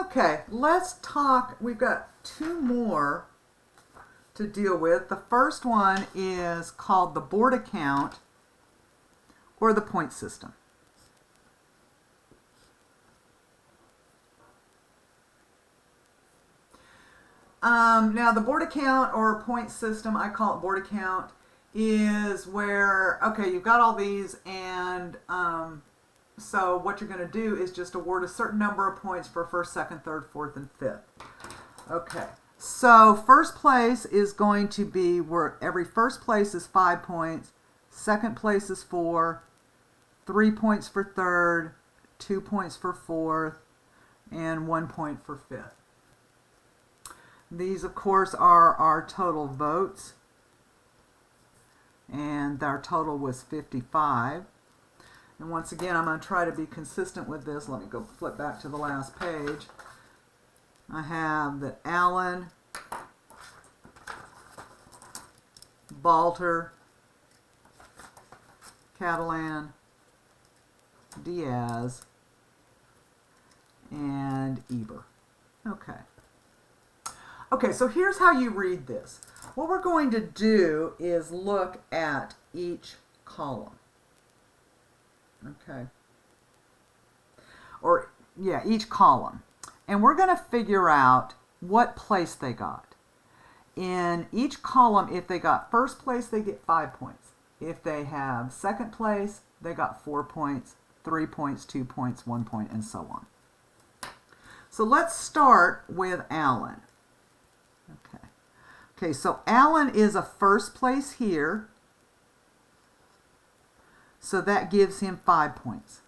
Okay, let's talk. We've got two more to deal with. The first one is called the board account or the point system. Now the board account or point system, I call it board account, is where, okay, you've got all these, and so what you're going to do is just award a certain number of points for first, second, third, fourth, and fifth. Okay, so first place is going to be where every first place is 5 points, second place is 4, 3 points for third, 2 points for fourth, and 1 point for fifth. These, of course, are our total votes, and our total was 55. And once again, I'm going to try to be consistent with this. Let me go flip back to the last page. I have that Allen, Balter, Catalan, Diaz, and Eber. Okay. Okay, so here's how you read this. What we're going to do is look at each column. Okay. Or, yeah, each column. And we're going to figure out what place they got. In each column, if they got first place, they get 5 points. If they have second place, they got 4 points, 3 points, 2 points, 1 point, and so on. So let's start with Allen. Okay. Okay, so Allen is a first place here. So that gives him 5 points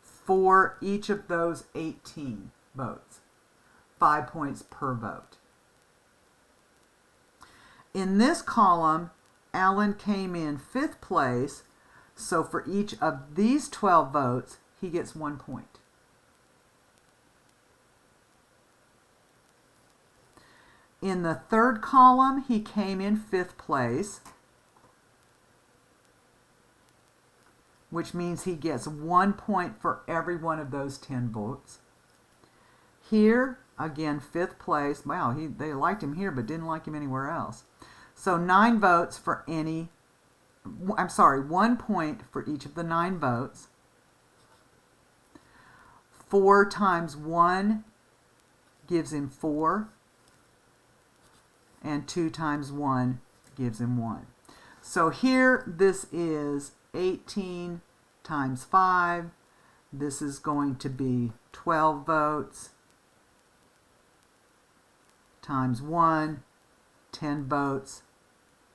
for each of those 18 votes. 5 points per vote. In this column, Allen came in 5th place. So for each of these 12 votes, he gets 1 point. In the third column, he came in 5th place, which means he gets 1 point for every one of those 10 votes. Here, again, 5th place. Wow, they liked him here but didn't like him anywhere else. So 9 votes for any, 1 point for each of the 9 votes. 4 times 1 gives him 4. And 2 times 1 gives him 1. So here, this is 18 times 5. This is going to be 12 votes times 1, 10 votes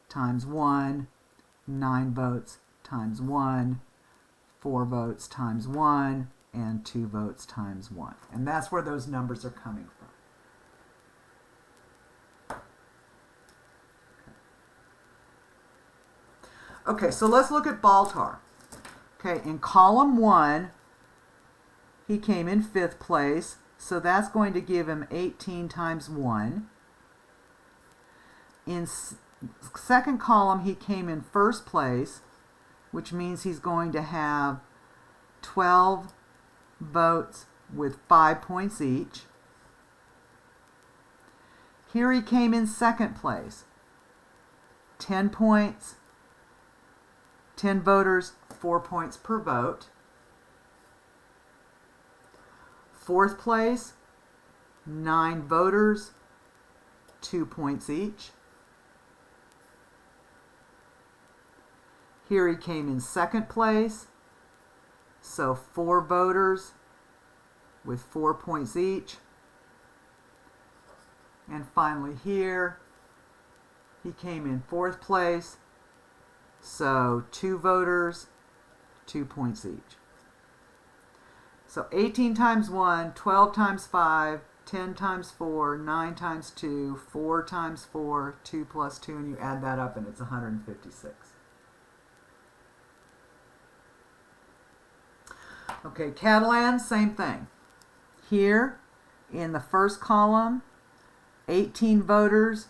times 1, 9 votes times 1, 4 votes times 1, and 2 votes times 1. And that's where those numbers are coming from. Okay, so let's look at Baltar. Okay, in column 1, he came in 5th place, so that's going to give him 18 times 1. In second column, he came in 1st place, which means he's going to have 12 votes with 5 points each. Here he came in 2nd place, 10 points, 10 voters, 4 points per vote. 4th place, 9 voters, 2 points each. Here he came in 2nd place, so 4 voters with 4 points each. And finally here, he came in 4th place, so 2 voters, 2 points each. So 18 times 1, 12 times 5, 10 times 4, 9 times 2, 4 times 4, 2 plus 2, and you add that up and it's 156. Okay, Catalan, same thing. Here, in the first column, 18 voters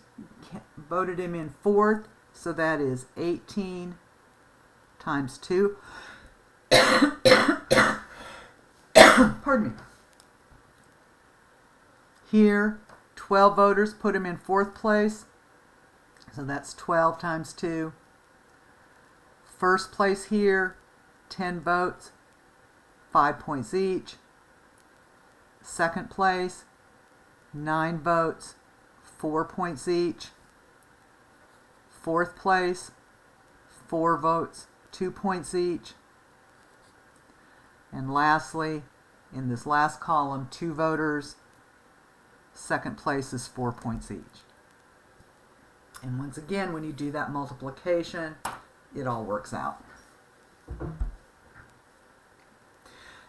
voted him in 4th, so that is 18 times 2. Pardon me. Here, 12 voters, put him in 4th place. So that's 12 times 2. 1st place here, 10 votes, 5 points each. 2nd place, 9 votes, 4 points each. 4th place, 4 votes, 2 points each. And lastly, in this last column, 2 voters. 2nd place is 4 points each. And once again, when you do that multiplication, it all works out.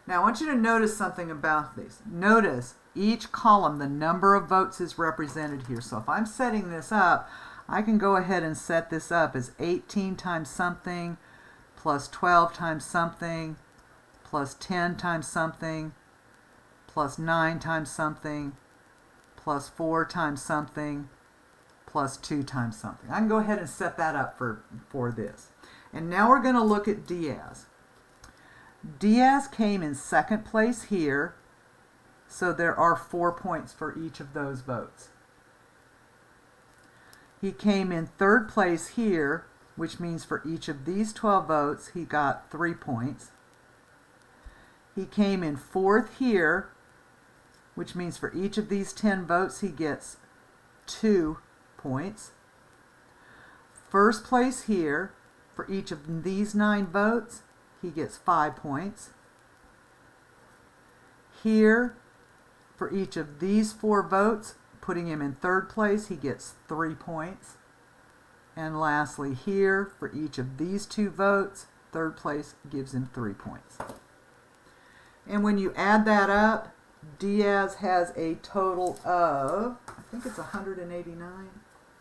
Now I want you to notice something about these. Notice each column, the number of votes is represented here. So if I'm setting this up, I can go ahead and set this up as 18 times something, plus 12 times something, plus 10 times something, plus 9 times something, plus 4 times something, plus 2 times something. I can go ahead and set that up for this. And now we're going to look at Diaz. Diaz came in 2nd place here, so there are 4 points for each of those votes. He came in 3rd place here, which means for each of these 12 votes, he got 3 points. He came in 4th here, which means for each of these 10 votes, he gets 2 points. 1st place here, for each of these 9 votes, he gets 5 points. Here, for each of these 4 votes, putting him in 3rd place, he gets 3 points. And lastly, here, for each of these 2 votes, 3rd place gives him 3 points. And when you add that up, Diaz has a total of, I think it's 189.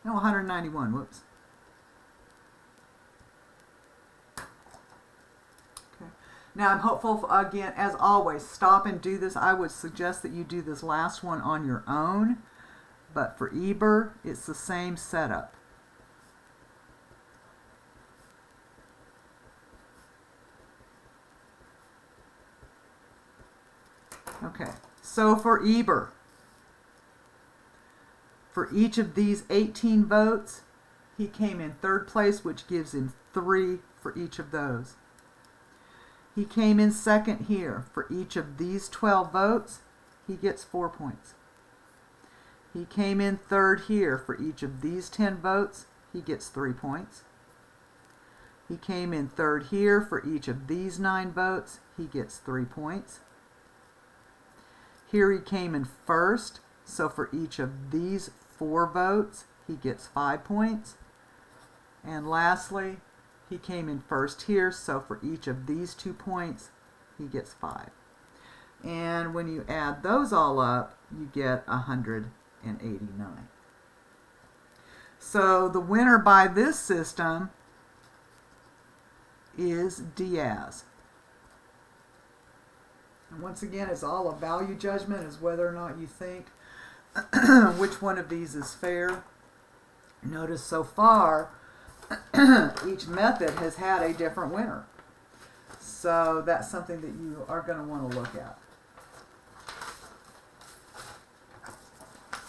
No, 191. Whoops. Okay. Now I'm hopeful, again, as always, stop and do this. I would suggest that you do this last one on your own. But for Eber, it's the same setup. Okay, so for Eber, for each of these 18 votes, he came in 3rd place, which gives him 3 for each of those. He came in 2nd here. For each of these 12 votes, he gets 4 points. He came in 3rd here. For each of these 10 votes, he gets 3 points. He came in 3rd here. For each of these 9 votes, he gets 3 points. Here he came in 1st, so for each of these 4 votes, he gets 5 points. And lastly, he came in 1st here, so for each of these 2 points, he gets 5. And when you add those all up, you get 189. So the winner by this system is Diaz. And once again, it's all a value judgment, is whether or not you think which one of these is fair. Notice so far, each method has had a different winner. So that's something that you are going to want to look at.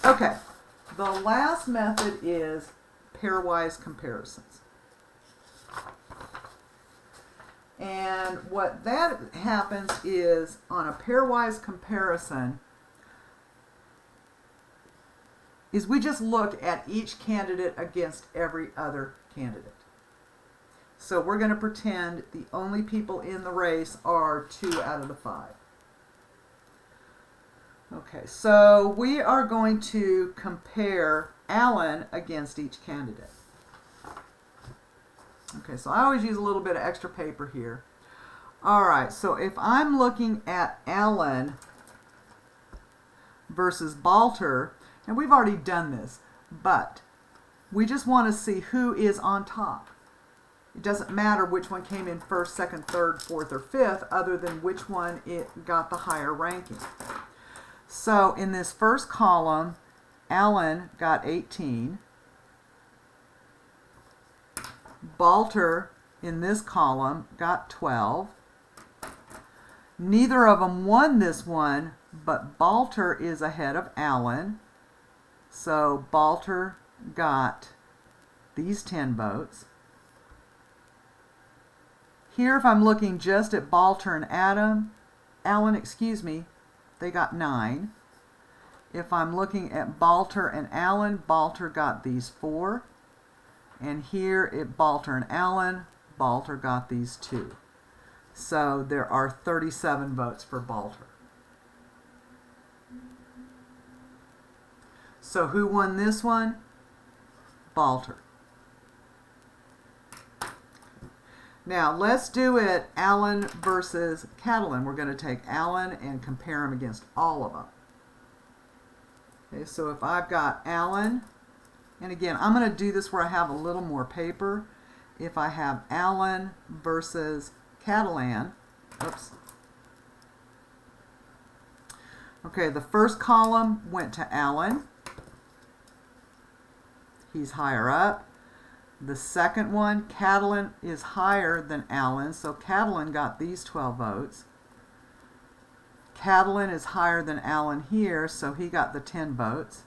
Okay, the last method is pairwise comparisons. And what that happens is, on a pairwise comparison, is we just look at each candidate against every other candidate. So we're going to pretend the only people in the race are 2 out of the 5. Okay, so we are going to compare Allen against each candidate. Okay, so I always use a little bit of extra paper here. All right, so if I'm looking at Allen versus Balter, and we've already done this, but we just want to see who is on top. It doesn't matter which one came in 1st, 2nd, 3rd, 4th, or 5th, other than which one it got the higher ranking. So in this first column, Allen got 18. Balter in this column got 12. Neither of them won this one, but Balter is ahead of Allen. So Balter got these 10 votes. Here, if I'm looking just at Balter and Allen, they got 9. If I'm looking at Balter and Allen, Balter got these 4. And here at Balter and Allen, Balter got these 2. So there are 37 votes for Balter. So who won this one? Balter. Now let's do it Allen versus Catalan. We're going to take Allen and compare them against all of them. Okay, so if I've got Allen, and again, I'm going to do this where I have a little more paper. If I have Allen versus Catalan, oops. Okay, the first column went to Allen. He's higher up. The second one, Catalan is higher than Allen, so Catalan got these 12 votes. Catalan is higher than Allen here, so he got the 10 votes.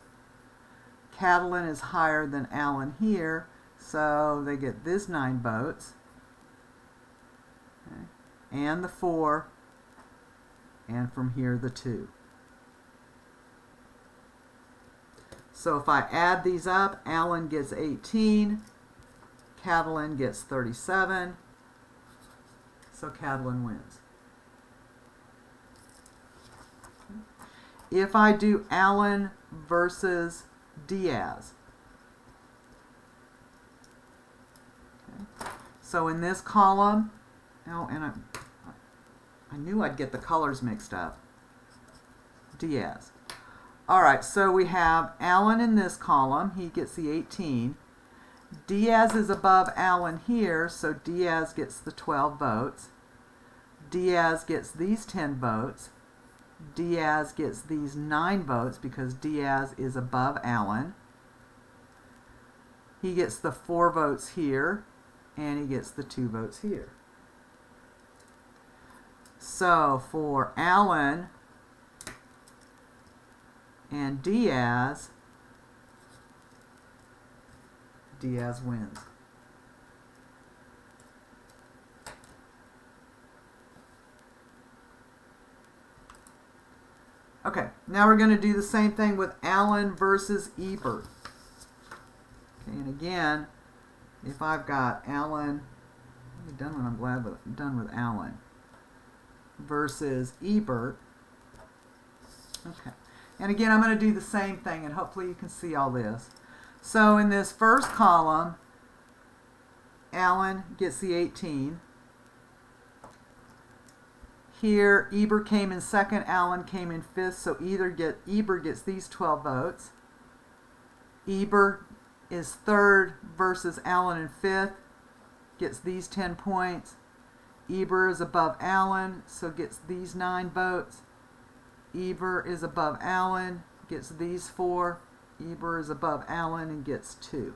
Catalan is higher than Allen here, so they get this 9 votes. Okay. And the 4, and from here the 2. So if I add these up, Allen gets 18, Catalan gets 37, so Catalan wins. If I do Allen versus Diaz, okay. So in this column, oh, and I knew I'd get the colors mixed up. Diaz. All right, so we have Allen in this column. He gets the 18. Diaz is above Allen here, so Diaz gets the 12 votes. Diaz gets these 10 votes. Diaz gets these 9 votes because Diaz is above Allen. He gets the 4 votes here, and he gets the 2 votes here. So for Allen and Diaz, Diaz wins. Okay, now we're going to do the same thing with Allen versus Ebert. Okay, and again, if I've got Allen, I'm done with Allen versus Ebert. Okay, and again, I'm going to do the same thing, and hopefully you can see all this. So in this first column, Allen gets the 18. Here, Ebert came in second, Allen came in fifth, so Ebert gets these 12 votes. Ebert is third versus Allen in fifth, gets these 10 points. Ebert is above Allen, so gets these 9 votes. Ebert is above Allen, gets these 4. Ebert is above Allen and gets 2.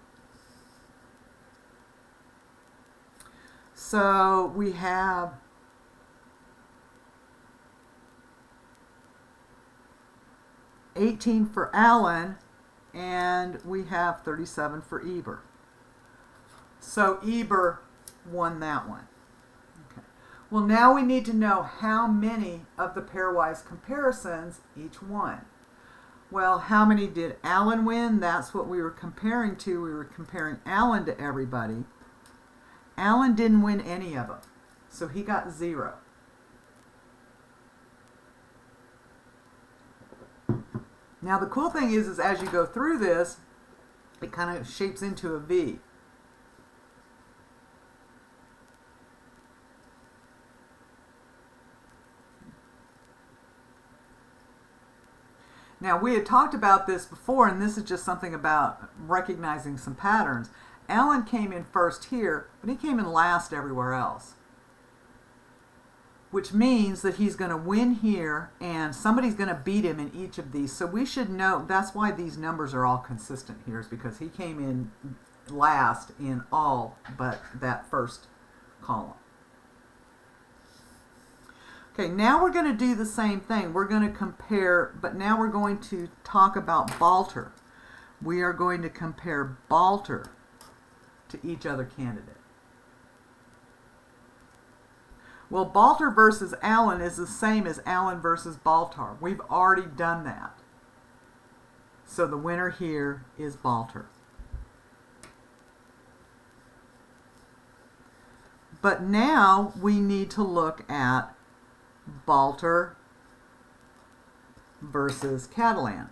So we have $18 for Allen, and we have 37 for Ebert. So Ebert won that one. Okay. Well, now we need to know how many of the pairwise comparisons each won. Well, how many did Allen win? That's what we were comparing to. We were comparing Allen to everybody. Allen didn't win any of them, so he got 0. Now the cool thing is as you go through this, it kind of shapes into a V. Now we had talked about this before, and this is just something about recognizing some patterns. Allen came in first here, but he came in last everywhere else, which means that he's going to win here and somebody's going to beat him in each of these. So we should know, that's why these numbers are all consistent here, is because he came in last in all but that first column. Okay, now we're going to do the same thing. We're going to compare, but now we're going to talk about Balter. We are going to compare Balter to each other candidate. Well, Balter versus Allen is the same as Allen versus Baltar. We've already done that. So the winner here is Balter. But now we need to look at Balter versus Catalan.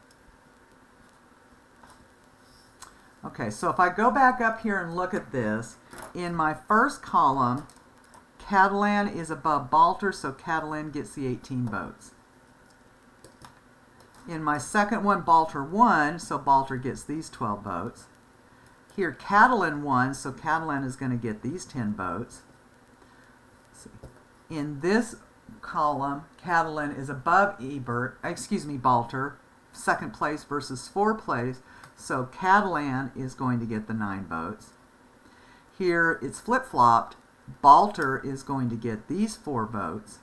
Okay, so if I go back up here and look at this, in my first column, Catalan is above Balter, so Catalan gets the 18 votes. In my second one, Balter won, so Balter gets these 12 votes. Here, Catalan won, so Catalan is going to get these 10 votes. In this column, Catalan is above Balter, second place versus fourth place, so Catalan is going to get the 9 votes. Here, it's flip-flopped. Balter is going to get these 4 votes.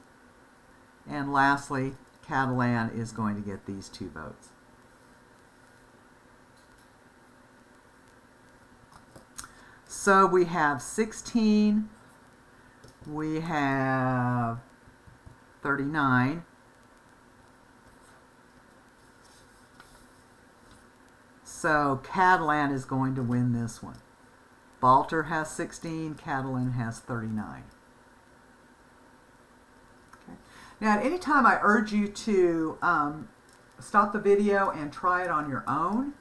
And lastly, Catalan is going to get these 2 votes. So we have 16, we have 39, so Catalan is going to win this one. Balter has 16, Catalan has 39. Okay. Now, at any time, I urge you to stop the video and try it on your own.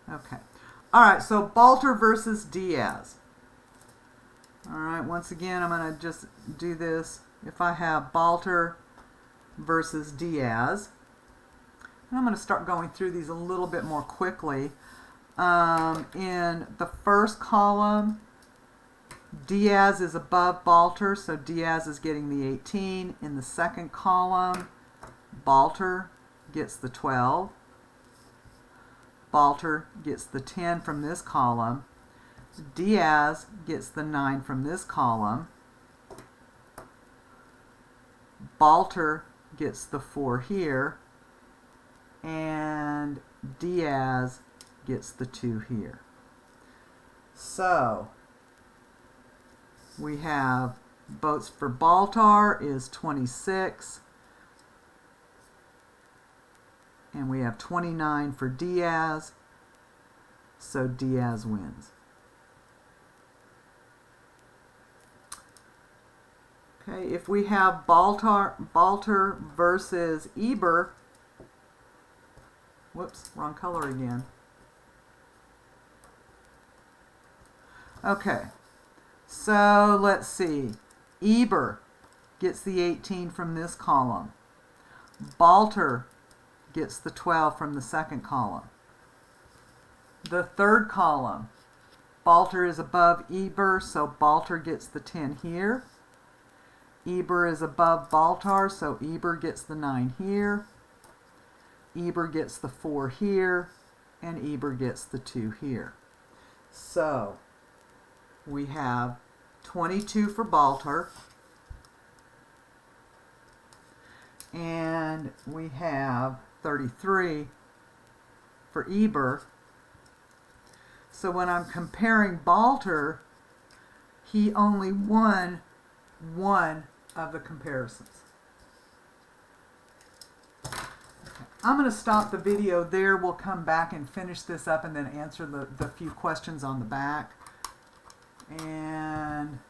Okay. All right, so Balter versus Diaz. All right, once again, I'm going to just do this. If I have Balter versus Diaz, and I'm going to start going through these a little bit more quickly. In the first column, Diaz is above Balter, so Diaz is getting the 18. In the second column, Balter gets the 12. Balter gets the 10 from this column. Diaz gets the 9 from this column. Balter gets the 4 here. And Diaz gets the 2 here. So we have votes for Baltar is 26. And we have 29 for Diaz. So Diaz wins. Okay, if we have Balter versus Eber, whoops, wrong color again. Okay, so let's see. Eber gets the 18 from this column. Balter gets the 12 from the second column. The third column, Balter is above Eber, so Balter gets the 10 here. Eber is above Baltar, so Eber gets the 9 here. Eber gets the 4 here, and Eber gets the 2 here. So we have 22 for Baltar, and we have 33 for Eber. So when I'm comparing Balter, he only won one of the comparisons. Okay. I'm going to stop the video there. We'll come back and finish this up and then answer the few questions on the back. And